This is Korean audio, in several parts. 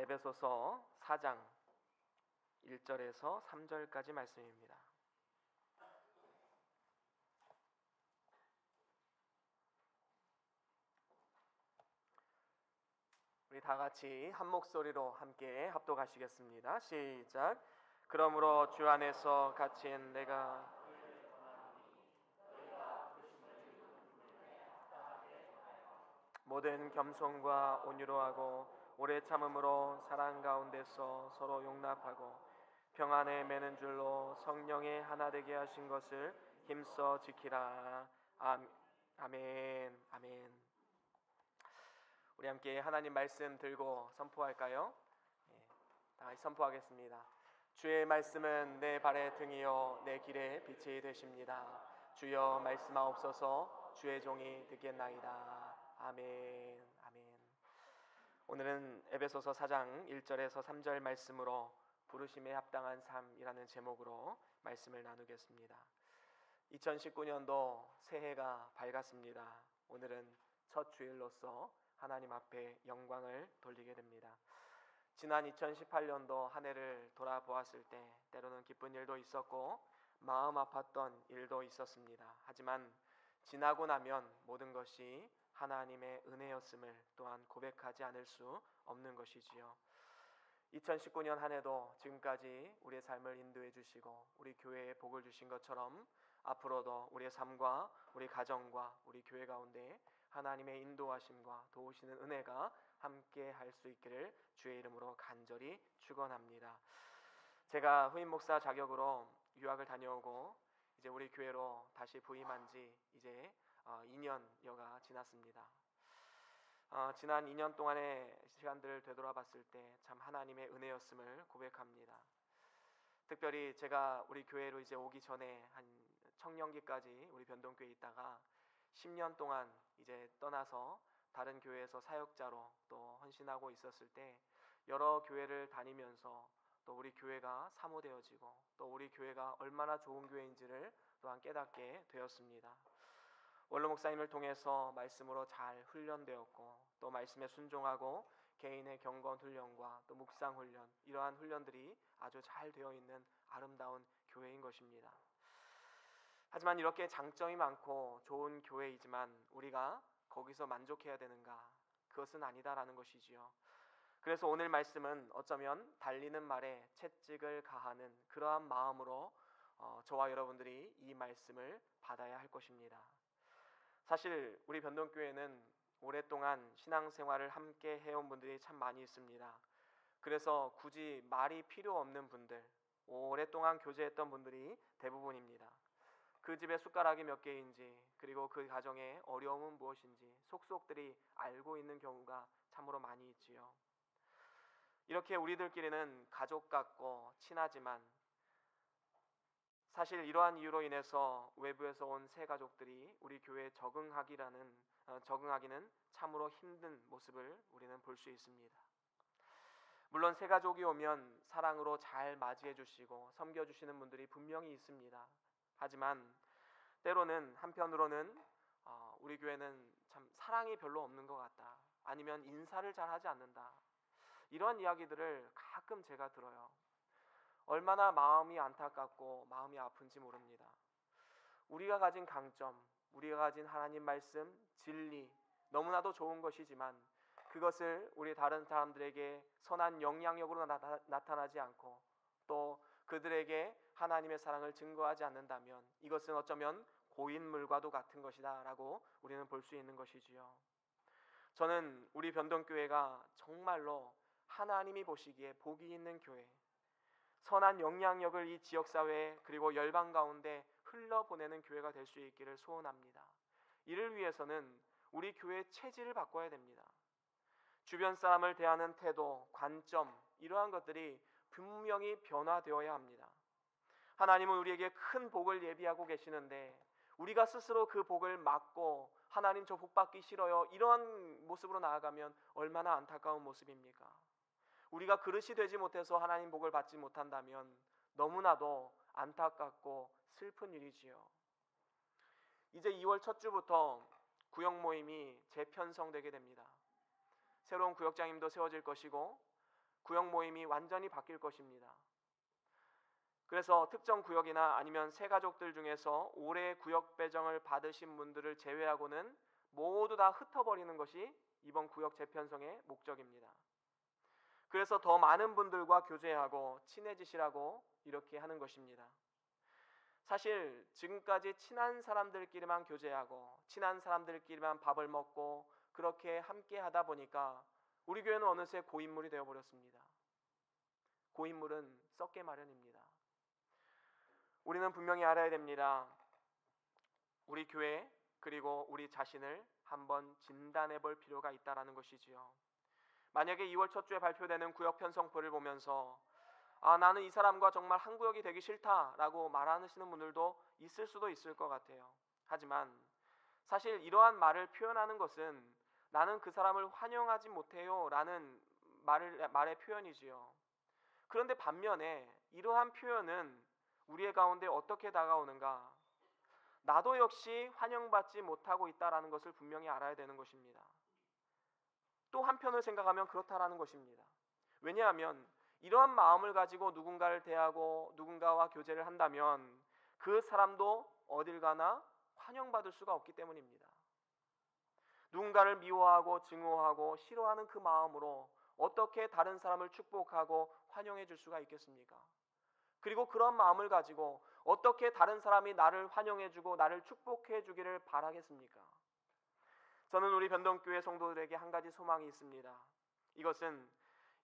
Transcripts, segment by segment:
에베소서 4장 1절에서 3절까지 말씀입니다. 우리 다 같이 한 목소리로 함께 합독하시겠습니다. 시작. 그러므로 주 안에서 갇힌 내가 모든 겸손과 온유로 하고 오래 참음으로 사랑 가운데서 서로 용납하고 평안에 매는 줄로 성령의 하나 되게 하신 것을 힘써 지키라. 아멘. 아멘. 우리 함께 하나님 말씀 들고 선포할까요? 다 같이 선포하겠습니다. 주의 말씀은 내 발의 등이요 내 길의 빛이 되십니다. 주여 말씀하옵소서. 주의 종이 듣겠나이다. 아멘. 아멘. 오늘은 에베소서 4장 1절에서 3절 말씀으로 부르심에 합당한 삶이라는 제목으로 말씀을 나누겠습니다. 2019년도 새해가 밝았습니다. 오늘은 첫 주일로서 하나님 앞에 영광을 돌리게 됩니다. 지난 2018년도 한 해를 돌아보았을 때 때로는 기쁜 일도 있었고 마음 아팠던 일도 있었습니다. 하지만 지나고 나면 모든 것이 하나님의 은혜였음을 또한 고백하지 않을 수 없는 것이지요. 2019년 한 해도 지금까지 우리의 삶을 인도해 주시고 우리 교회에 복을 주신 것처럼 앞으로도 우리의 삶과 우리 가정과 우리 교회 가운데 하나님의 인도하심과 도우시는 은혜가 함께 할 수 있기를 주의 이름으로 간절히 축원합니다. 제가 후임 목사 자격으로 유학을 다녀오고 이제 우리 교회로 다시 부임한 지 이제 2년여가 지났습니다. 지난 2년 동안의 시간들을 되돌아봤을 때 참 하나님의 은혜였음을 고백합니다. 특별히 제가 우리 교회로 이제 오기 전에 한 청년기까지 우리 변동교회에 있다가 10년 동안 이제 떠나서 다른 교회에서 사역자로 또 헌신하고 있었을 때 여러 교회를 다니면서 또 우리 교회가 사모되어지고 또 우리 교회가 얼마나 좋은 교회인지를 또한 깨닫게 되었습니다. 원로 목사님을 통해서 말씀으로 잘 훈련되었고 또 말씀에 순종하고 개인의 경건 훈련과 또 묵상 훈련, 이러한 훈련들이 아주 잘 되어 있는 아름다운 교회인 것입니다. 하지만 이렇게 장점이 많고 좋은 교회이지만 우리가 거기서 만족해야 되는가? 그것은 아니다라는 것이지요. 그래서 오늘 말씀은 어쩌면 달리는 말에 채찍을 가하는 그러한 마음으로 저와 여러분들이 이 말씀을 받아야 할 것입니다. 사실 우리 변동교회는 오랫동안 신앙생활을 함께 해온 분들이 참 많이 있습니다. 그래서 굳이 말이 필요 없는 분들, 오랫동안 교제했던 분들이 대부분입니다. 그 집에 숟가락이 몇 개인지 그리고 그 가정의 어려움은 무엇인지 속속들이 알고 있는 경우가 참으로 많이 있지요. 이렇게 우리들끼리는 가족 같고 친하지만 사실 이러한 이유로 인해서 외부에서 온 새 가족들이 우리 교회에 적응하기는 참으로 힘든 모습을 우리는 볼 수 있습니다. 물론 새 가족이 오면 사랑으로 잘 맞이해 주시고 섬겨 주시는 분들이 분명히 있습니다. 하지만 때로는 한편으로는 우리 교회는 참 사랑이 별로 없는 것 같다, 아니면 인사를 잘 하지 않는다, 이런 이야기들을 가끔 제가 들어요. 얼마나 마음이 안타깝고 마음이 아픈지 모릅니다. 우리가 가진 강점, 우리가 가진 하나님 말씀, 진리 너무나도 좋은 것이지만 그것을 우리 다른 사람들에게 선한 영향력으로 나타나지 않고 또 그들에게 하나님의 사랑을 증거하지 않는다면 이것은 어쩌면 고인물과도 같은 것이다 라고 우리는 볼 수 있는 것이지요. 저는 우리 변동교회가 정말로 하나님이 보시기에 복이 있는 교회, 선한 영향력을 이 지역사회 그리고 열방 가운데 흘러보내는 교회가 될 수 있기를 소원합니다. 이를 위해서는 우리 교회의 체질을 바꿔야 됩니다. 주변 사람을 대하는 태도, 관점, 이러한 것들이 분명히 변화되어야 합니다. 하나님은 우리에게 큰 복을 예비하고 계시는데 우리가 스스로 그 복을 막고 하나님 저 복 받기 싫어요, 이러한 모습으로 나아가면 얼마나 안타까운 모습입니까? 우리가 그릇이 되지 못해서 하나님 복을 받지 못한다면 너무나도 안타깝고 슬픈 일이지요. 이제 2월 첫 주부터 구역 모임이 재편성되게 됩니다. 새로운 구역장님도 세워질 것이고 구역 모임이 완전히 바뀔 것입니다. 그래서 특정 구역이나 아니면 새 가족들 중에서 올해 구역 배정을 받으신 분들을 제외하고는 모두 다 흩어버리는 것이 이번 구역 재편성의 목적입니다. 그래서 더 많은 분들과 교제하고 친해지시라고 이렇게 하는 것입니다. 사실 지금까지 친한 사람들끼리만 교제하고 친한 사람들끼리만 밥을 먹고 그렇게 함께 하다 보니까 우리 교회는 어느새 고인물이 되어버렸습니다. 고인물은 썩게 마련입니다. 우리는 분명히 알아야 됩니다. 우리 교회 그리고 우리 자신을 한번 진단해 볼 필요가 있다는 것이지요. 만약에 2월 첫 주에 발표되는 구역 편성표를 보면서 나는 이 사람과 정말 한 구역이 되기 싫다라고 말하시는 분들도 있을 수도 있을 것 같아요. 하지만 사실 이러한 말을 표현하는 것은 나는 그 사람을 환영하지 못해요 라는 말의 표현이지요. 그런데 반면에 이러한 표현은 우리의 가운데 어떻게 다가오는가? 나도 역시 환영받지 못하고 있다는 것을 분명히 알아야 되는 것입니다. 또 한편을 생각하면 그렇다라는 것입니다. 왜냐하면 이러한 마음을 가지고 누군가를 대하고 누군가와 교제를 한다면 그 사람도 어딜 가나 환영받을 수가 없기 때문입니다. 누군가를 미워하고 증오하고 싫어하는 그 마음으로 어떻게 다른 사람을 축복하고 환영해 줄 수가 있겠습니까? 그리고 그런 마음을 가지고 어떻게 다른 사람이 나를 환영해 주고 나를 축복해 주기를 바라겠습니까? 저는 우리 변동교회 성도들에게 한 가지 소망이 있습니다. 이것은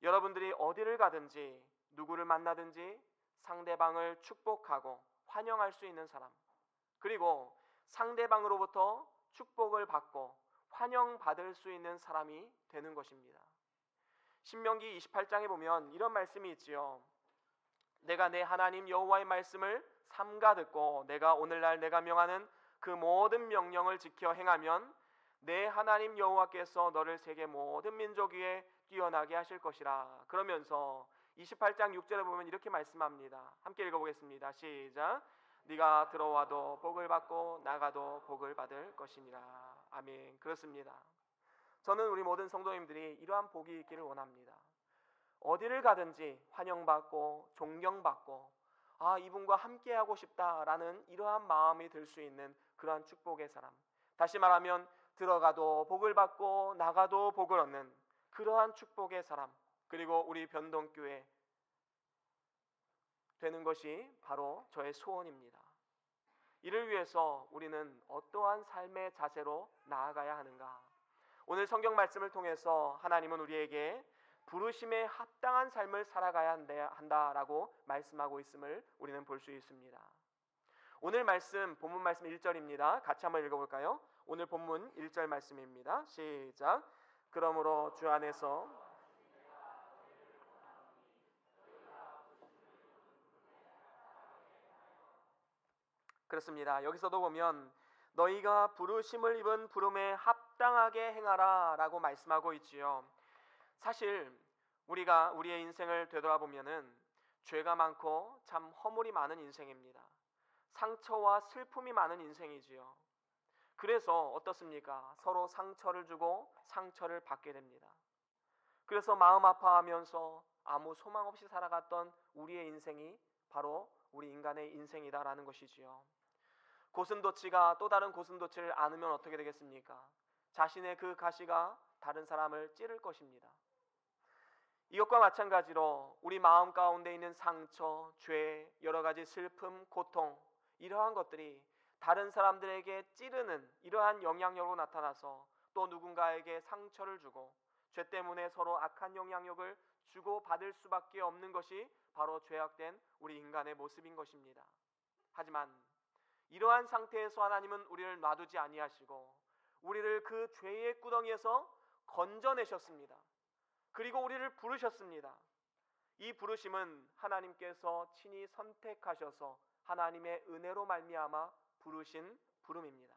여러분들이 어디를 가든지 누구를 만나든지 상대방을 축복하고 환영할 수 있는 사람, 그리고 상대방으로부터 축복을 받고 환영받을 수 있는 사람이 되는 것입니다. 신명기 28장에 보면 이런 말씀이 있지요. 내가 내 하나님 여호와의 말씀을 삼가 듣고 내가 오늘날 내가 명하는 그 모든 명령을 지켜 행하면 내 하나님 여호와께서 너를 세계 모든 민족 위에 뛰어나게 하실 것이라. 그러면서 28장 6절에 보면 이렇게 말씀합니다. 함께 읽어보겠습니다. 시작. 네가 들어와도 복을 받고 나가도 복을 받을 것이니라. 아멘. 그렇습니다. 저는 우리 모든 성도님들이 이러한 복이 있기를 원합니다. 어디를 가든지 환영받고 존경받고 이분과 함께하고 싶다라는 이러한 마음이 들 수 있는 그러한 축복의 사람, 다시 말하면 들어가도 복을 받고 나가도 복을 얻는 그러한 축복의 사람, 그리고 우리 변동교회 되는 것이 바로 저의 소원입니다. 이를 위해서 우리는 어떠한 삶의 자세로 나아가야 하는가? 오늘 성경 말씀을 통해서 하나님은 우리에게 부르심에 합당한 삶을 살아가야 한다라고 말씀하고 있음을 우리는 볼 수 있습니다. 오늘 말씀, 본문 말씀 1절입니다. 같이 한번 읽어볼까요? 오늘 본문 1절 말씀입니다. 시작. 그러므로 주 안에서 그렇습니다. 여기서도 보면 너희가 부르심을 입은 부름에 합당하게 행하라 라고 말씀하고 있지요. 사실 우리가 우리의 인생을 되돌아보면은 죄가 많고 참 허물이 많은 인생입니다. 상처와 슬픔이 많은 인생이지요. 그래서 어떻습니까? 서로 상처를 주고 상처를 받게 됩니다. 그래서 마음 아파하면서 아무 소망 없이 살아갔던 우리의 인생이 바로 우리 인간의 인생이다라는 것이지요. 고슴도치가 또 다른 고슴도치를 안으면 어떻게 되겠습니까? 자신의 그 가시가 다른 사람을 찌를 것입니다. 이것과 마찬가지로 우리 마음 가운데 있는 상처, 죄, 여러 가지 슬픔, 고통, 이러한 것들이 다른 사람들에게 찌르는 이러한 영향력으로 나타나서 또 누군가에게 상처를 주고 죄 때문에 서로 악한 영향력을 주고 받을 수밖에 없는 것이 바로 죄악된 우리 인간의 모습인 것입니다. 하지만 이러한 상태에서 하나님은 우리를 놔두지 아니하시고 우리를 그 죄의 구덩이에서 건져내셨습니다. 그리고 우리를 부르셨습니다. 이 부르심은 하나님께서 친히 선택하셔서 하나님의 은혜로 말미암아 부르신 부름입니다.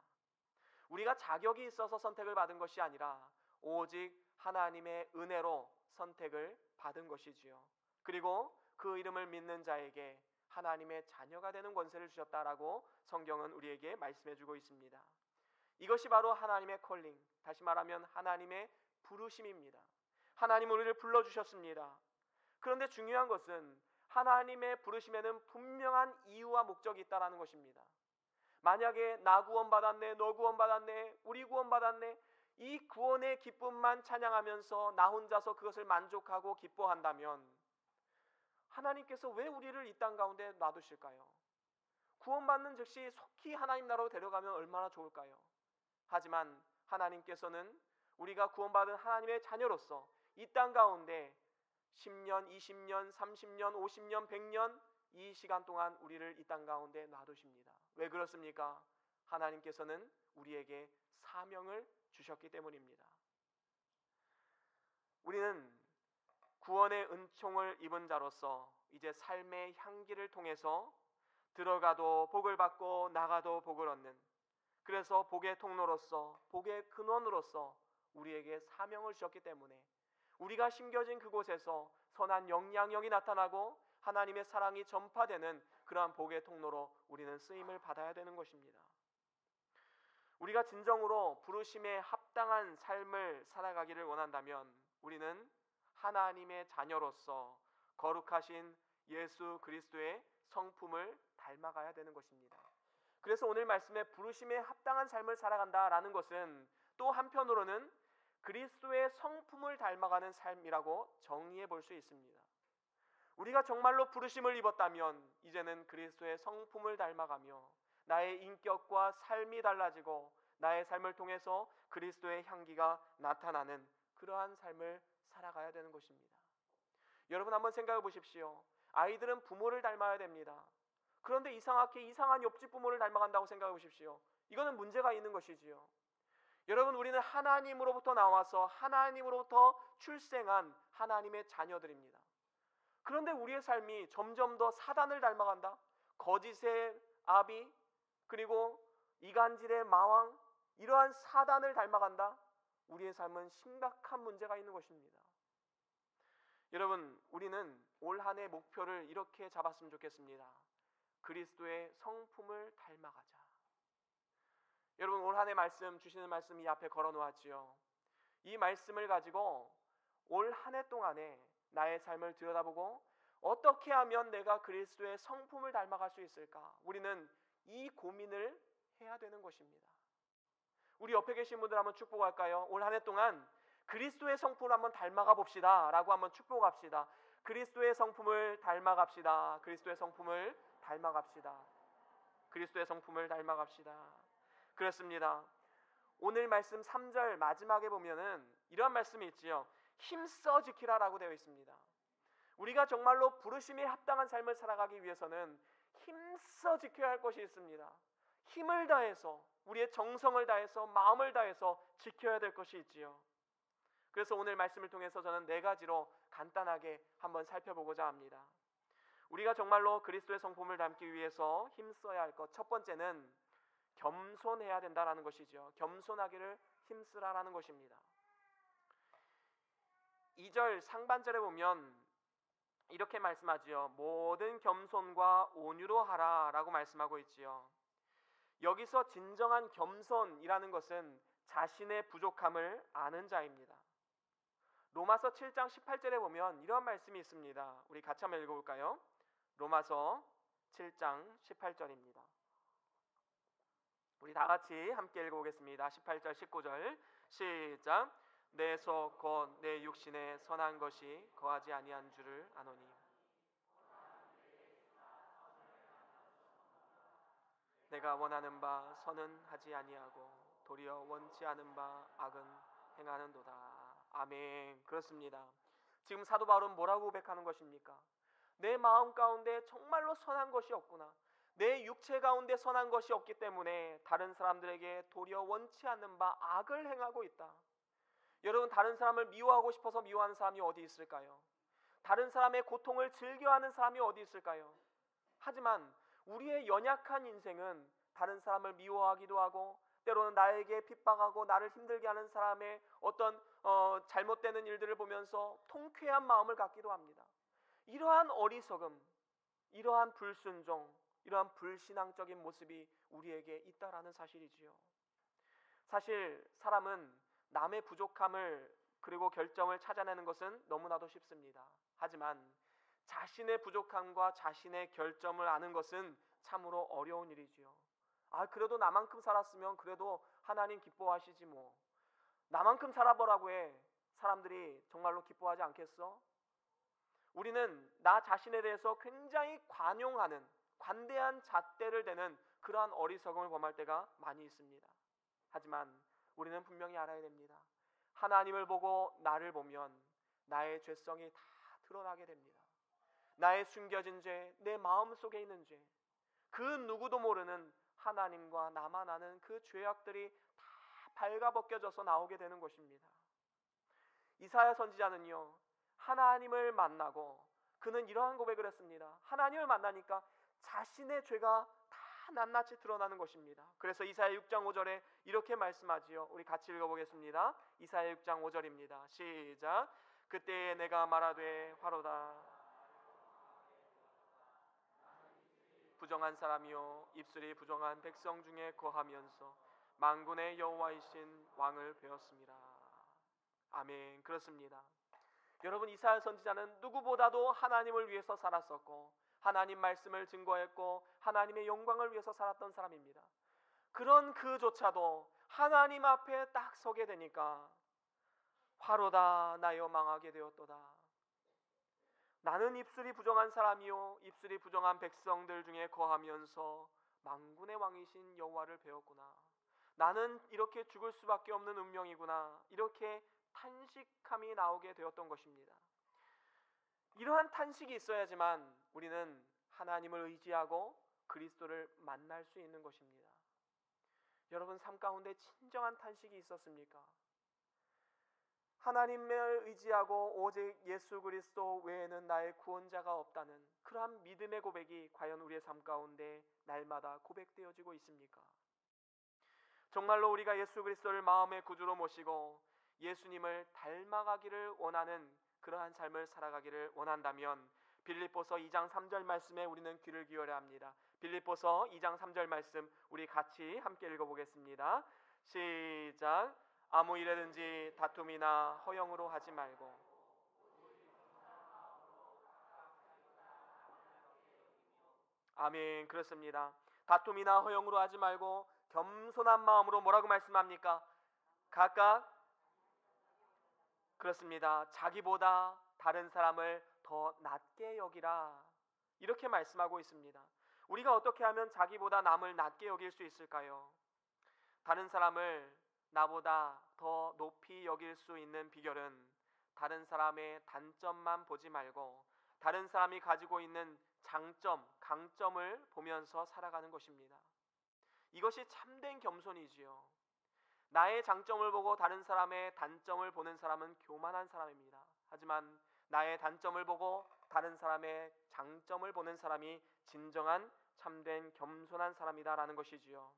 우리가 자격이 있어서 선택을 받은 것이 아니라 오직 하나님의 은혜로 선택을 받은 것이지요. 그리고 그 이름을 믿는 자에게 하나님의 자녀가 되는 권세를 주셨다라고 성경은 우리에게 말씀해주고 있습니다. 이것이 바로 하나님의 컬링, 다시 말하면 하나님의 부르심입니다. 하나님 우리를 불러주셨습니다. 그런데 중요한 것은 하나님의 부르심에는 분명한 이유와 목적이 있다는 것입니다. 만약에 나 구원받았네, 너 구원받았네, 우리 구원받았네, 이 구원의 기쁨만 찬양하면서 나 혼자서 그것을 만족하고 기뻐한다면 하나님께서 왜 우리를 이 땅 가운데 놔두실까요? 구원받는 즉시 속히 하나님 나라로 데려가면 얼마나 좋을까요? 하지만 하나님께서는 우리가 구원받은 하나님의 자녀로서 이 땅 가운데 10년, 20년, 30년, 50년, 100년 이 시간 동안 우리를 이 땅 가운데 놔두십니다. 왜 그렇습니까? 하나님께서는 우리에게 사명을 주셨기 때문입니다. 우리는 구원의 은총을 입은 자로서 이제 삶의 향기를 통해서 들어가도 복을 받고 나가도 복을 얻는, 그래서 복의 통로로서 복의 근원으로서 우리에게 사명을 주셨기 때문에 우리가 심겨진 그곳에서 선한 영향력이 나타나고 하나님의 사랑이 전파되는 그러한 복의 통로로 우리는 쓰임을 받아야 되는 것입니다. 우리가 진정으로 부르심에 합당한 삶을 살아가기를 원한다면 우리는 하나님의 자녀로서 거룩하신 예수 그리스도의 성품을 닮아가야 되는 것입니다. 그래서 오늘 말씀에 부르심에 합당한 삶을 살아간다라는 것은 또 한편으로는 그리스도의 성품을 닮아가는 삶이라고 정의해 볼 수 있습니다. 우리가 정말로 부르심을 입었다면 이제는 그리스도의 성품을 닮아가며 나의 인격과 삶이 달라지고 나의 삶을 통해서 그리스도의 향기가 나타나는 그러한 삶을 살아가야 되는 것입니다. 여러분 한번 생각해 보십시오. 아이들은 부모를 닮아야 됩니다. 그런데 이상하게 이상한 옆집 부모를 닮아간다고 생각해 보십시오. 이거는 문제가 있는 것이지요. 여러분, 우리는 하나님으로부터 나와서 하나님으로부터 출생한 하나님의 자녀들입니다. 그런데 우리의 삶이 점점 더 사단을 닮아간다, 거짓의 아비, 그리고 이간질의 마왕, 이러한 사단을 닮아간다. 우리의 삶은 심각한 문제가 있는 것입니다. 여러분, 우리는 올 한 해 목표를 이렇게 잡았으면 좋겠습니다. 그리스도의 성품을 닮아가자. 여러분, 올 한 해 말씀 주시는 말씀 이 앞에 걸어 놓았지요. 이 말씀을 가지고 올 한 해 동안에 나의 삶을 들여다보고 어떻게 하면 내가 그리스도의 성품을 닮아갈 수 있을까? 우리는 이 고민을 해야 되는 것입니다. 우리 옆에 계신 분들 한번 축복할까요? 올 한 해 동안 그리스도의 성품을 한번 닮아가 봅시다 라고 한번 축복합시다. 그리스도의 성품을 닮아갑시다. 그리스도의 성품을 닮아갑시다. 그리스도의 성품을 닮아갑시다. 그렇습니다. 오늘 말씀 3절 마지막에 보면은 이런 말씀이 있지요. 힘써 지키라라고 되어 있습니다. 우리가 정말로 부르심에 합당한 삶을 살아가기 위해서는 힘써 지켜야 할 것이 있습니다. 힘을 다해서, 우리의 정성을 다해서, 마음을 다해서 지켜야 될 것이 있지요. 그래서 오늘 말씀을 통해서 저는 4가지로 간단하게 한번 살펴보고자 합니다. 우리가 정말로 그리스도의 성품을 담기 위해서 힘써야 할 것, 첫 번째는 겸손해야 된다라는 것이죠. 겸손하기를 힘쓰라라는 것입니다. 2절 상반절에 보면 이렇게 말씀하지요. 모든 겸손과 온유로 하라라고 말씀하고 있지요. 여기서 진정한 겸손이라는 것은 자신의 부족함을 아는 자입니다. 로마서 7장 18절에 보면 이런 말씀이 있습니다. 우리 같이 한번 읽어볼까요? 로마서 7장 18절입니다. 우리 다 같이 함께 읽어보겠습니다. 18절 19절 시작. 내 속 곧 내 육신에 선한 것이 거하지 아니한 줄을 아노니 내가 원하는 바 선은 하지 아니하고 도리어 원치 않은 바 악은 행하는도다. 아멘. 그렇습니다. 지금 사도 바울은 뭐라고 고백하는 것입니까? 내 마음 가운데 정말로 선한 것이 없구나. 내 육체 가운데 선한 것이 없기 때문에 다른 사람들에게 도리어 원치 않는 바 악을 행하고 있다. 여러분, 다른 사람을 미워하고 싶어서 미워하는 사람이 어디 있을까요? 다른 사람의 고통을 즐겨하는 사람이 어디 있을까요? 하지만 우리의 연약한 인생은 다른 사람을 미워하기도 하고 때로는 나에게 핍박하고 나를 힘들게 하는 사람의 어떤 잘못되는 일들을 보면서 통쾌한 마음을 갖기도 합니다. 이러한 어리석음, 이러한 불순종, 이러한 불신앙적인 모습이 우리에게 있다라는 사실이지요. 사실 사람은 남의 부족함을 그리고 결정을 찾아내는 것은 너무나도 쉽습니다. 하지만 자신의 부족함과 자신의 결점을 아는 것은 참으로 어려운 일이지요. 그래도 나만큼 살았으면 그래도 하나님 기뻐하시지 뭐. 나만큼 살아보라고 해. 사람들이 정말로 기뻐하지 않겠어? 우리는 나 자신에 대해서 굉장히 관용하는, 관대한 잣대를 대는 그러한 어리석음을 범할 때가 많이 있습니다. 하지만 우리는 분명히 알아야 됩니다. 하나님을 보고 나를 보면 나의 죄성이 다 드러나게 됩니다. 나의 숨겨진 죄, 내 마음속에 있는 죄, 그 누구도 모르는 하나님과 나만 아는 그 죄악들이 다 발가벗겨져서 나오게 되는 것입니다. 이사야 선지자는요, 하나님을 만나고 그는 이러한 고백을 했습니다. 하나님을 만나니까 자신의 죄가 다 낱낱이 드러나는 것입니다. 그래서 이사야 6장 5절에 이렇게 말씀하지요. 우리 같이 읽어보겠습니다. 이사야 6장 5절입니다. 시작. 그때에 내가 말하되 화로다. 부정한 사람이요 입술이 부정한 백성 중에 거하면서 만군의 여호와이신 왕을 배웠습니다. 아멘. 그렇습니다. 여러분, 이사야 선지자는 누구보다도 하나님을 위해서 살았었고 하나님 말씀을 증거했고 하나님의 영광을 위해서 살았던 사람입니다. 그런 그조차도 하나님 앞에 딱 서게 되니까 화로다 나여 망하게 되었도다. 나는 입술이 부정한 사람이요 입술이 부정한 백성들 중에 거하면서 만군의 왕이신 여호와를 배웠구나. 나는 이렇게 죽을 수밖에 없는 운명이구나. 이렇게 탄식함이 나오게 되었던 것입니다. 이러한 탄식이 있어야지만 우리는 하나님을 의지하고 그리스도를 만날 수 있는 것입니다. 여러분, 삶 가운데 진정한 탄식이 있었습니까? 하나님을 의지하고 오직 예수 그리스도 외에는 나의 구원자가 없다는 그러한 믿음의 고백이 과연 우리의 삶 가운데 날마다 고백되어지고 있습니까? 정말로 우리가 예수 그리스도를 마음의 구주로 모시고 예수님을 닮아가기를 원하는 그러한 삶을 살아가기를 원한다면 빌립보서 2장 3절 말씀에 우리는 귀를 기울여야 합니다. 빌립보서 2장 3절 말씀 우리 같이 함께 읽어보겠습니다. 시작. 아무 일에든지 다툼이나 허영으로 하지 말고 아멘. 그렇습니다. 다툼이나 허영으로 하지 말고 겸손한 마음으로 뭐라고 말씀합니까? 각각 그렇습니다. 자기보다 다른 사람을 더 낮게 여기라. 이렇게 말씀하고 있습니다. 우리가 어떻게 하면 자기보다 남을 낮게 여길 수 있을까요? 다른 사람을 나보다 더 높이 여길 수 있는 비결은 다른 사람의 단점만 보지 말고 다른 사람이 가지고 있는 장점, 강점을 보면서 살아가는 것입니다. 이것이 참된 겸손이지요. 나의 장점을 보고 다른 사람의 단점을 보는 사람은 교만한 사람입니다. 하지만 나의 단점을 보고 다른 사람의 장점을 보는 사람이 진정한 참된 겸손한 사람이다라는 것이지요.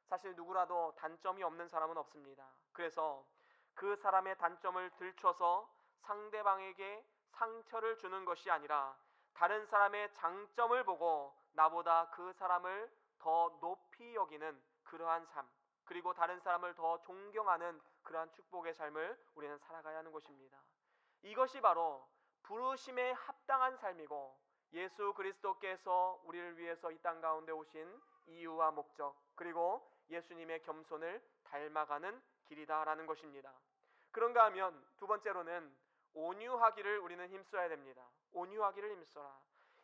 사실 누구라도 단점이 없는 사람은 없습니다. 그래서 그 사람의 단점을 들춰서 상대방에게 상처를 주는 것이 아니라 다른 사람의 장점을 보고 나보다 그 사람을 더 높이 여기는 그러한 삶, 그리고 다른 사람을 더 존경하는 그러한 축복의 삶을 우리는 살아가야 하는 것입니다. 이것이 바로 부르심에 합당한 삶이고 예수 그리스도께서 우리를 위해서 이 땅 가운데 오신 이유와 목적, 그리고 예수님의 겸손을 닮아가는 길이다라는 것입니다. 그런가 하면 두 번째로는 온유하기를 우리는 힘써야 됩니다. 온유하기를 힘써라.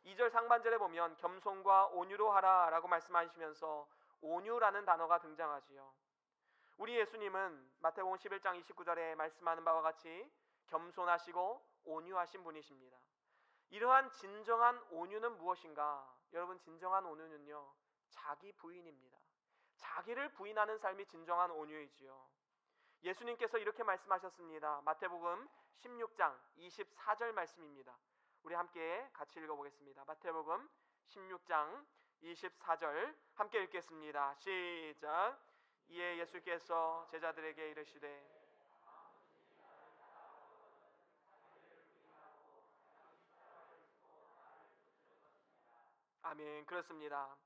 2절 상반절에 보면 겸손과 온유로 하라 라고 말씀하시면서 온유라는 단어가 등장하지요. 우리 예수님은 마태복음 11장 29절에 말씀하는 바와 같이 겸손하시고 온유하신 분이십니다. 이러한 진정한 온유는 무엇인가? 여러분, 진정한 온유는요, 자기 부인입니다. 자기를 부인하는 삶이 진정한 온유이지요. 예수님께서 이렇게 말씀하셨습니다. 마태복음 16장 24절 말씀입니다. 우리 함께 같이 읽어보겠습니다. 마태복음 16장 24절 함께 읽겠습니다. 시작. 이에 예수께서 제자들에게 이르시되 아멘. 그렇습니다.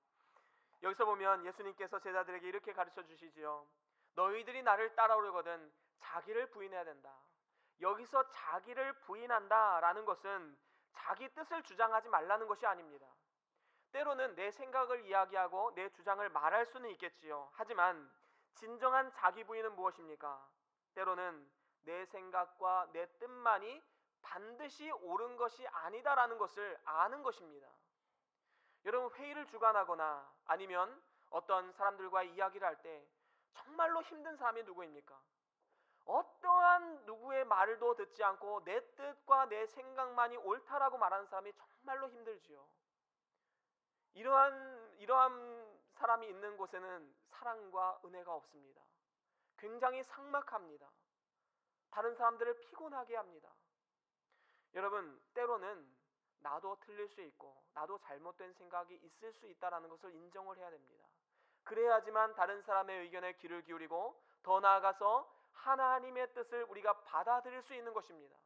여기서 보면 예수님께서 제자들에게 이렇게 가르쳐 주시지요. 너희들이 나를 따라오려거든 자기를 부인해야 된다. 여기서 자기를 부인한다라는 것은 자기 뜻을 주장하지 말라는 것이 아닙니다. 때로는 내 생각을 이야기하고 내 주장을 말할 수는 있겠지요. 하지만 진정한 자기 부인은 무엇입니까? 때로는 내 생각과 내 뜻만이 반드시 옳은 것이 아니다라는 것을 아는 것입니다. 여러분, 회의를 주관하거나 아니면 어떤 사람들과 이야기를 할 때 정말로 힘든 사람이 누구입니까? 어떠한 누구의 말도 듣지 않고 내 뜻과 내 생각만이 옳다라고 말하는 사람이 정말로 힘들지요. 이러한 사람이 있는 곳에는 사랑과 은혜가 없습니다. 굉장히 삭막합니다. 다른 사람들을 피곤하게 합니다. 여러분, 때로는 나도 틀릴 수 있고 나도 잘못된 생각이 있을 수 있다는 것을 인정을 해야 됩니다. 그래야지만 다른 사람의 의견에 귀를 기울이고 더 나아가서 하나님의 뜻을 우리가 받아들일 수 있는 것입니다.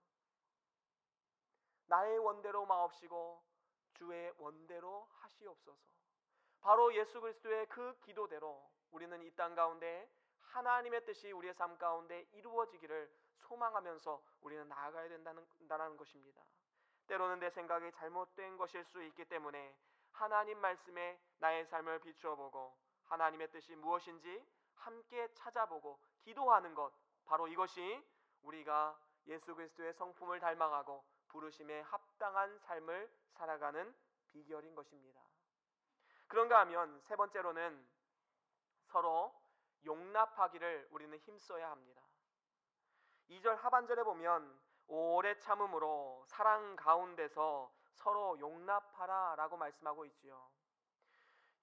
나의 원대로 마옵시고 주의 원대로 하시옵소서. 바로 예수 그리스도의 그 기도대로 우리는 이 땅 가운데 하나님의 뜻이 우리의 삶 가운데 이루어지기를 소망하면서 우리는 나아가야 된다는 것입니다. 때로는 내 생각이 잘못된 것일 수 있기 때문에 하나님 말씀에 나의 삶을 비추어 보고 하나님의 뜻이 무엇인지 함께 찾아보고 기도하는 것, 바로 이것이 우리가 예수 그리스도의 성품을 닮아가고 부르심에 합당한 삶을 살아가는 비결인 것입니다. 그런가 하면 세 번째로는 서로 용납하기를 우리는 힘써야 합니다. 2절 하반절에 보면 오래 참음으로 사랑 가운데서 서로 용납하라 라고 말씀하고 있지요.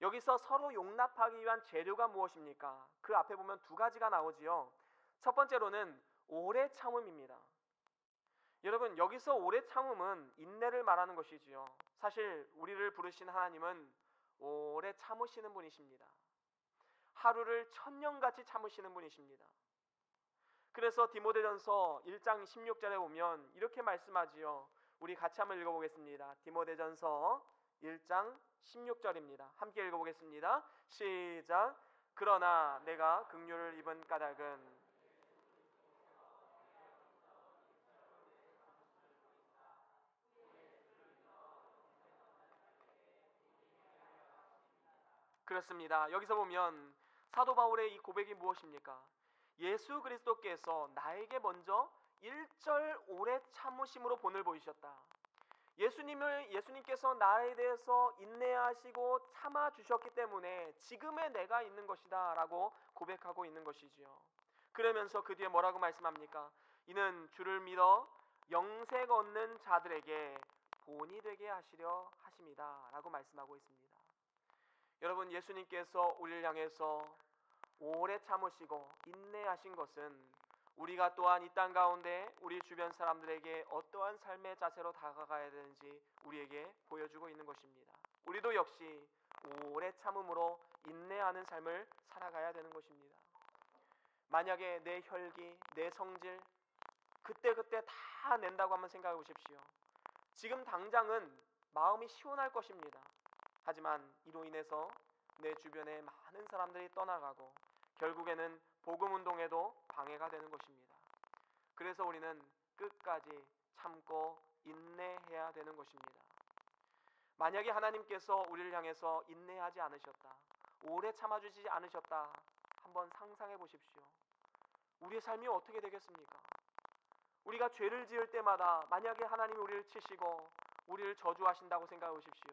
여기서 서로 용납하기 위한 재료가 무엇입니까? 그 앞에 보면 두 가지가 나오지요. 첫 번째로는 오래 참음입니다. 여러분, 여기서 오래 참음은 인내를 말하는 것이지요. 사실 우리를 부르신 하나님은 오래 참으시는 분이십니다. 하루를 천년같이 참으시는 분이십니다. 그래서 디모데전서 1장 16절에 보면 이렇게 말씀하지요. 우리 같이 한번 읽어보겠습니다. 디모데전서 1장 16절입니다. 함께 읽어보겠습니다. 시작. 그러나 내가 긍휼을 입은 까닭은 그렇습니다. 여기서 보면 사도 바울의 이 고백이 무엇입니까? 예수 그리스도께서 나에게 먼저 1절 오래 참으심으로 본을 보이셨다. 예수님께서 나에 대해서 인내하시고 참아주셨기 때문에 지금의 내가 있는 것이다 라고 고백하고 있는 것이지요. 그러면서 그 뒤에 뭐라고 말씀합니까? 이는 주를 믿어 영생 얻는 자들에게 본이 되게 하시려 하심이다 라고 말씀하고 있습니다. 여러분, 예수님께서 우리를 향해서 오래 참으시고 인내하신 것은 우리가 또한 이 땅 가운데 우리 주변 사람들에게 어떠한 삶의 자세로 다가가야 되는지 우리에게 보여주고 있는 것입니다. 우리도 역시 오래 참음으로 인내하는 삶을 살아가야 되는 것입니다. 만약에 내 혈기, 내 성질 그때그때 다 낸다고 한번 생각해 보십시오. 지금 당장은 마음이 시원할 것입니다. 하지만 이로 인해서 내 주변에 많은 사람들이 떠나가고 결국에는 복음운동에도 방해가 되는 것입니다. 그래서 우리는 끝까지 참고 인내해야 되는 것입니다. 만약에 하나님께서 우리를 향해서 인내하지 않으셨다, 오래 참아주지 않으셨다, 한번 상상해 보십시오. 우리의 삶이 어떻게 되겠습니까? 우리가 죄를 지을 때마다 만약에 하나님이 우리를 치시고 우리를 저주하신다고 생각해 보십시오.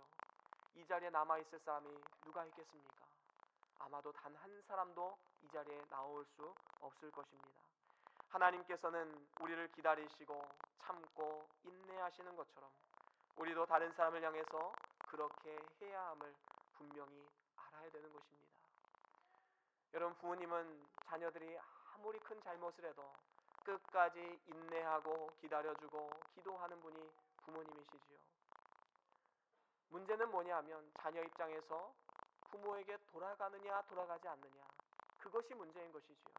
이 자리에 남아있을 사람이 누가 있겠습니까? 아마도 단 한 사람도 이 자리에 나올 수 없을 것입니다. 하나님께서는 우리를 기다리시고 참고 인내하시는 것처럼 우리도 다른 사람을 향해서 그렇게 해야 함을 분명히 알아야 되는 것입니다. 여러분, 부모님은 자녀들이 아무리 큰 잘못을 해도 끝까지 인내하고 기다려주고 기도하는 분이 부모님이시지요. 문제는 뭐냐면 자녀 입장에서 부모에게 돌아가느냐 돌아가지 않느냐, 그것이 문제인 것이지요.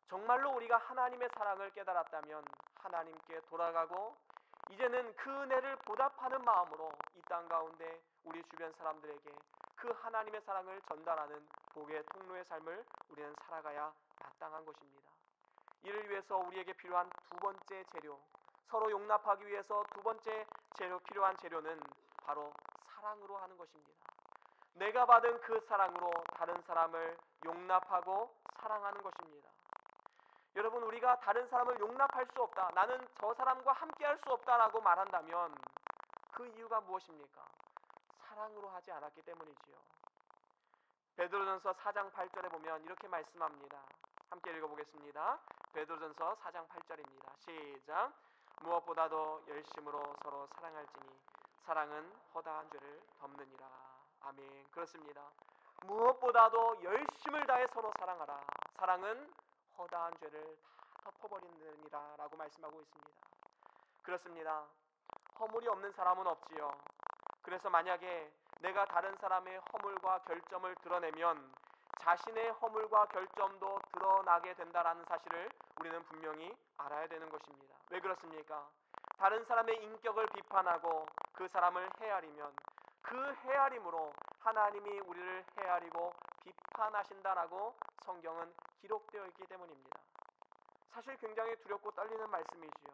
정말로 우리가 하나님의 사랑을 깨달았다면 하나님께 돌아가고 이제는 그 은혜를 보답하는 마음으로 이 땅 가운데 우리 주변 사람들에게 그 하나님의 사랑을 전달하는 복의 통로의 삶을 우리는 살아가야 마땅한 것입니다. 이를 위해서 우리에게 필요한 두 번째 재료, 서로 용납하기 위해서 두 번째 필요한 재료는 바로 사랑으로 하는 것입니다. 내가 받은 그 사랑으로 다른 사람을 용납하고 사랑하는 것입니다. 여러분, 우리가 다른 사람을 용납할 수 없다, 나는 저 사람과 함께 할 수 없다라고 말한다면 그 이유가 무엇입니까? 사랑으로 하지 않았기 때문이지요. 베드로전서 4장 8절에 보면 이렇게 말씀합니다. 함께 읽어보겠습니다. 베드로전서 4장 8절입니다. 시작. 무엇보다도 열심으로 서로 사랑할지니 사랑은 허다한 죄를 덮느니라. 아멘. 그렇습니다. 무엇보다도 열심을 다해 서로 사랑하라. 사랑은 허다한 죄를 다 덮어버리느니라 라고 말씀하고 있습니다. 그렇습니다. 허물이 없는 사람은 없지요. 그래서 만약에 내가 다른 사람의 허물과 결점을 드러내면 자신의 허물과 결점도 드러나게 된다라는 사실을 우리는 분명히 알아야 되는 것입니다. 왜 그렇습니까? 다른 사람의 인격을 비판하고 그 사람을 헤아리면 그 헤아림으로 하나님이 우리를 헤아리고 비판하신다라고 성경은 기록되어 있기 때문입니다. 사실 굉장히 두렵고 떨리는 말씀이지요.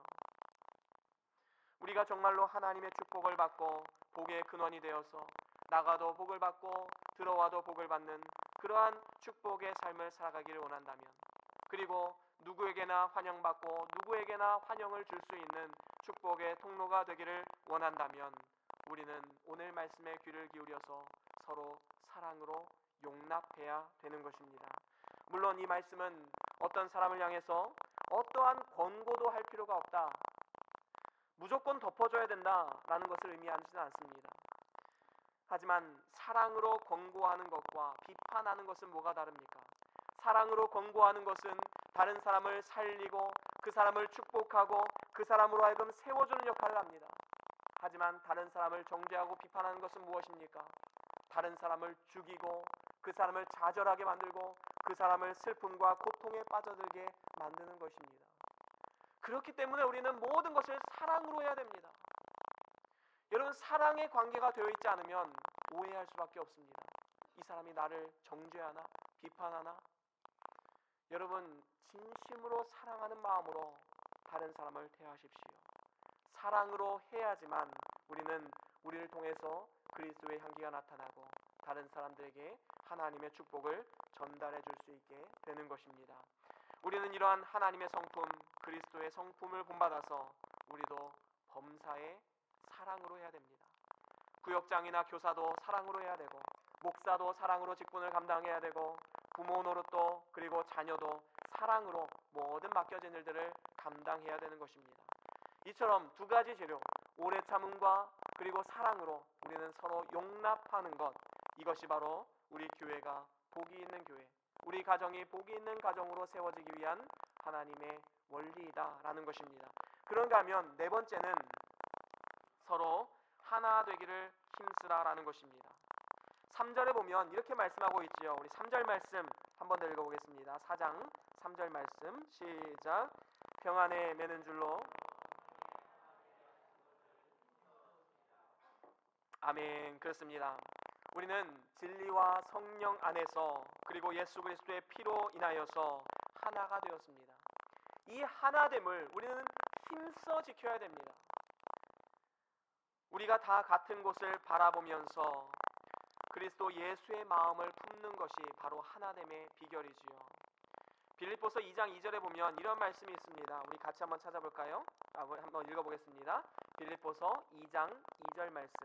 우리가 정말로 하나님의 축복을 받고 복의 근원이 되어서 나가도 복을 받고 들어와도 복을 받는 그러한 축복의 삶을 살아가기를 원한다면, 그리고 누구에게나 환영받고 누구에게나 환영을 줄 수 있는 축복의 통로가 되기를 원한다면 우리는 오늘 말씀에 귀를 기울여서 서로 사랑으로 용납해야 되는 것입니다. 물론 이 말씀은 어떤 사람을 향해서 어떠한 권고도 할 필요가 없다, 무조건 덮어줘야 된다라는 것을 의미하지는 않습니다. 하지만 사랑으로 권고하는 것과 비판하는 것은 뭐가 다릅니까? 사랑으로 권고하는 것은 다른 사람을 살리고 그 사람을 축복하고 그 사람으로 하여금 세워주는 역할을 합니다. 하지만 다른 사람을 정죄하고 비판하는 것은 무엇입니까? 다른 사람을 죽이고 그 사람을 좌절하게 만들고 그 사람을 슬픔과 고통에 빠져들게 만드는 것입니다. 그렇기 때문에 우리는 모든 것을 사랑으로 해야 됩니다. 여러분, 사랑의 관계가 되어 있지 않으면 오해할 수밖에 없습니다. 이 사람이 나를 정죄하나? 비판하나? 여러분, 진심으로 사랑하는 마음으로 다른 사람을 대하십시오. 사랑으로 해야지만 우리는 우리를 통해서 그리스도의 향기가 나타나고 다른 사람들에게 하나님의 축복을 전달해 줄 수 있게 되는 것입니다. 우리는 이러한 하나님의 성품, 그리스도의 성품을 본받아서 우리도 범사에 사랑으로 해야 됩니다. 구역장이나 교사도 사랑으로 해야 되고, 목사도 사랑으로 직분을 감당해야 되고, 부모 노릇도 그리고 자녀도 사랑으로 모든 맡겨진 일들을 감당해야 되는 것입니다. 이처럼 두 가지 재료, 오래 참음과 그리고 사랑으로 우리는 서로 용납하는 것, 이것이 바로 우리 교회가 복이 있는 교회, 우리 가정이 복이 있는 가정으로 세워지기 위한 하나님의 원리이다라는 것입니다. 그런가 하면 네 번째는 서로 하나 되기를 힘쓰라라는 것입니다. 3절에 보면 이렇게 말씀하고 있지요. 우리 3절 말씀 한 번 더 읽어보겠습니다. 4장 3절 말씀 시작. 평안에 매는 줄로 아멘. 그렇습니다. 우리는 진리와 성령 안에서 그리고 예수 그리스도의 피로 인하여서 하나가 되었습니다. 이 하나됨을 우리는 힘써 지켜야 됩니다. 우리가 다 같은 곳을 바라보면서 그리스도 예수의 마음을 품는 것이 바로 하나됨의 비결이지요. 빌립보서 2장 2절에 보면 이런 말씀이 있습니다. 우리 같이 한번 찾아볼까요? 한번 읽어보겠습니다. 빌립보서 2장 2절 말씀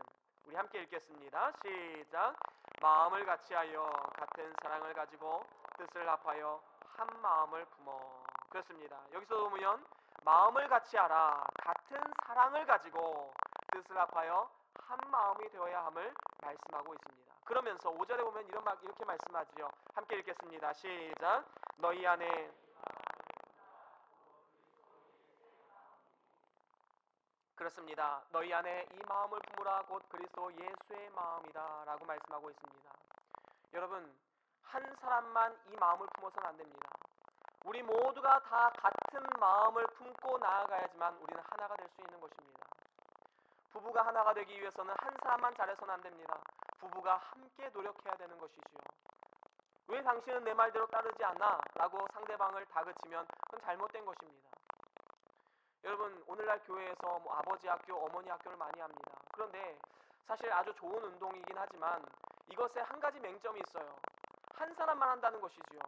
우리 함께 읽겠습니다. 시작. 마음을 같이하여 같은 사랑을 가지고 뜻을 합하여 한 마음을 품어. 그렇습니다. 여기서 보면 마음을 같이하라, 같은 사랑을 가지고 뜻을 합하여 한 마음이 되어야 함을 말씀하고 있습니다. 그러면서 5절에 보면 이렇게 말씀하지요. 함께 읽겠습니다. 시작. 너희 안에 그렇습니다. 너희 안에 이 마음을 품으라 곧 그리스도 예수의 마음이다 라고 말씀하고 있습니다. 여러분, 한 사람만 이 마음을 품어서는 안 됩니다. 우리 모두가 다 같은 마음을 품고 나아가야지만 우리는 하나가 될 수 있는 것입니다. 부부가 하나가 되기 위해서는 한 사람만 잘해서는 안 됩니다. 부부가 함께 노력해야 되는 것이지요. 왜 당신은 내 말대로 따르지 않나? 라고 상대방을 다그치면 그건 잘못된 것입니다. 여러분, 오늘날 교회에서 아버지 학교, 어머니 학교를 많이 합니다. 그런데 사실 아주 좋은 운동이긴 하지만 이것에 한 가지 맹점이 있어요. 한 사람만 한다는 것이지요.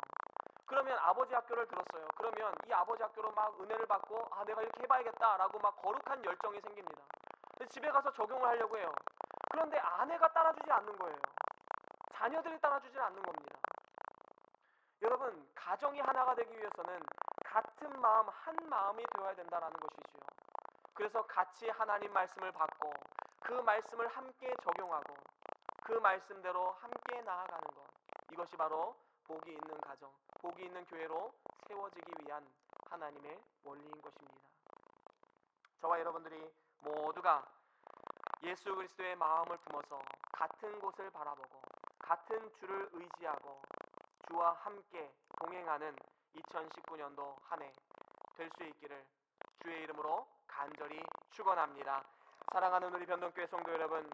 그러면 아버지 학교를 들었어요. 그러면 이 아버지 학교로 막 은혜를 받고 내가 이렇게 해봐야겠다라고 막 거룩한 열정이 생깁니다. 집에 가서 적용을 하려고 해요. 그런데 아내가 따라주지 않는 거예요. 자녀들이 따라주지 않는 겁니다. 여러분, 가정이 하나가 되기 위해서는 같은 마음, 한 마음이 되어야 된다는 것이지요. 그래서 같이 하나님 말씀을 받고 그 말씀을 함께 적용하고 그 말씀대로 함께 나아가는 것, 이것이 바로 복이 있는 가정, 복이 있는 교회로 세워지기 위한 하나님의 원리인 것입니다. 저와 여러분들이 모두가 예수 그리스도의 마음을 품어서 같은 곳을 바라보고 같은 주를 의지하고 주와 함께 동행하는 2019년도 한 해 될 수 있기를 주의 이름으로 간절히 축원합니다. 사랑하는 우리 변동교회 성도 여러분,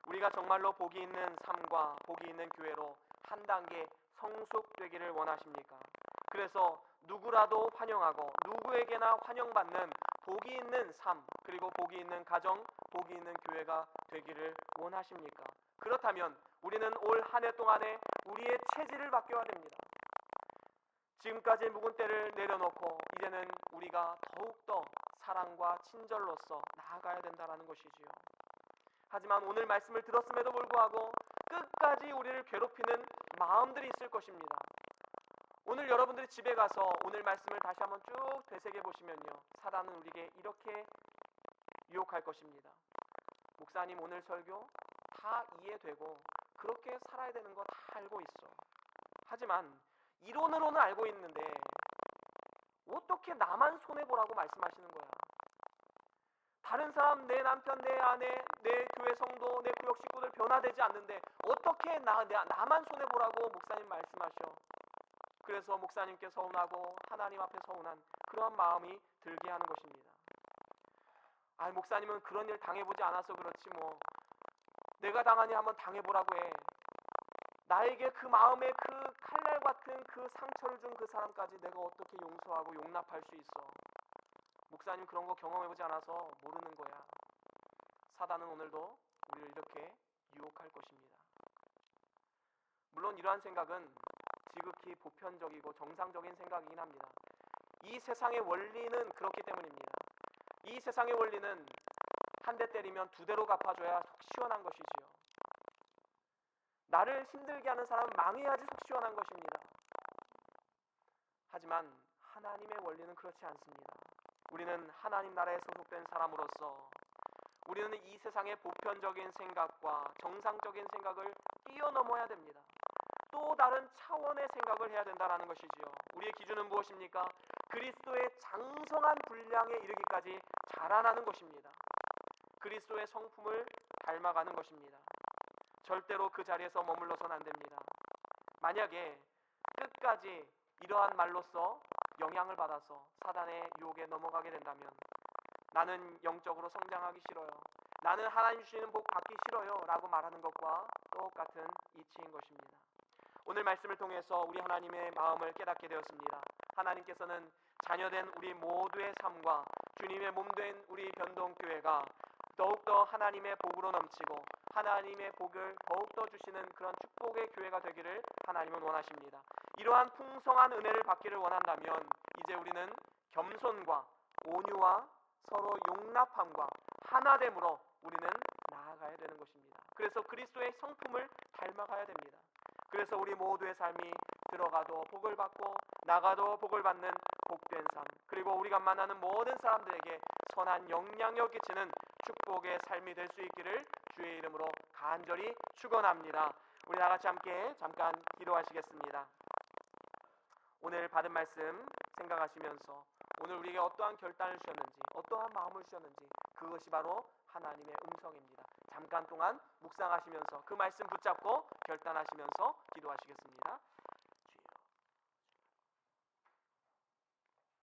우리가 정말로 복이 있는 삶과 복이 있는 교회로 한 단계 성숙되기를 원하십니까? 그래서 누구라도 환영하고 누구에게나 환영받는 복이 있는 삶, 그리고 복이 있는 가정, 복이 있는 교회가 되기를 원하십니까? 그렇다면 우리는 올 한 해 동안에 우리의 체질을 바뀌어야 됩니다. 지금까지 묵은 때를 내려놓고 이제는 우리가 더욱더 사랑과 친절로서 나아가야 된다는 것이지요. 하지만 오늘 말씀을 들었음에도 불구하고 끝까지 우리를 괴롭히는 마음들이 있을 것입니다. 오늘 여러분들이 집에 가서 오늘 말씀을 다시 한번 쭉 되새겨 보시면요, 사단은 우리에게 이렇게 유혹할 것입니다. 목사님, 오늘 설교 다 이해되고 그렇게 살아야 되는 거 다 알고 있어. 하지만 이론으로는 알고 있는데 어떻게 나만 손해보라고 말씀하시는 거야? 다른 사람, 내 남편, 내 아내, 내 교회 성도, 내 구역 식구들 변화되지 않는데 어떻게 나만 손해보라고 목사님 말씀하셔? 그래서 목사님께 서운하고 하나님 앞에 서운한 그러한 마음이 들게 하는 것입니다. 목사님은 그런 일 당해보지 않아서 그렇지 뭐. 내가 당하니 한번 당해보라고 해. 나에게 그 마음에 그 칼날 같은 그 상처를 준 그 사람까지 내가 어떻게 용서하고 용납할 수 있어? 목사님 그런 거 경험해보지 않아서 모르는 거야. 사단은 오늘도 우리를 이렇게 유혹할 것입니다. 물론 이러한 생각은 지극히 보편적이고 정상적인 생각이긴 합니다. 이 세상의 원리는 그렇기 때문입니다. 이 세상의 원리는 한 대 때리면 두 대로 갚아줘야 속 시원한 것이지요. 나를 힘들게 하는 사람은 망해야지 속 시원한 것입니다. 하지만 하나님의 원리는 그렇지 않습니다. 우리는 하나님 나라에 소속된 사람으로서 우리는 이 세상의 보편적인 생각과 정상적인 생각을 뛰어넘어야 됩니다. 또 다른 차원의 생각을 해야 된다는 것이지요. 우리의 기준은 무엇입니까? 그리스도의 장성한 분량에 이르기까지 자라나는 것입니다. 그리스도의 성품을 닮아가는 것입니다. 절대로 그 자리에서 머물러서는 안 됩니다. 만약에 끝까지 이러한 말로써 영향을 받아서 사단의 유혹에 넘어가게 된다면 나는 영적으로 성장하기 싫어요, 나는 하나님 주시는 복 받기 싫어요 라고 말하는 것과 똑같은 이치인 것입니다. 오늘 말씀을 통해서 우리 하나님의 마음을 깨닫게 되었습니다. 하나님께서는 자녀된 우리 모두의 삶과 주님의 몸된 우리 변동교회가 더욱더 하나님의 복으로 넘치고 하나님의 복을 더욱더 주시는 그런 축복의 교회가 되기를 하나님은 원하십니다. 이러한 풍성한 은혜를 받기를 원한다면 이제 우리는 겸손과 온유와 서로 용납함과 하나됨으로 우리는 나아가야 되는 것입니다. 그래서 그리스도의 성품을 닮아가야 됩니다. 그래서 우리 모두의 삶이 들어가도 복을 받고 나가도 복을 받는 복된 삶, 그리고 우리가 만나는 모든 사람들에게 선한 영향력 끼치는 축복의 삶이 될 수 있기를 주의 이름으로 간절히 축원합니다. 우리 다같이 함께 잠깐 기도하시겠습니다. 오늘 받은 말씀 생각하시면서 오늘 우리에게 어떠한 결단을 주셨는지, 어떠한 마음을 주셨는지, 그것이 바로 하나님의 음성입니다. 잠깐 동안 묵상하시면서 그 말씀 붙잡고 결단하시면서 기도하시겠습니다.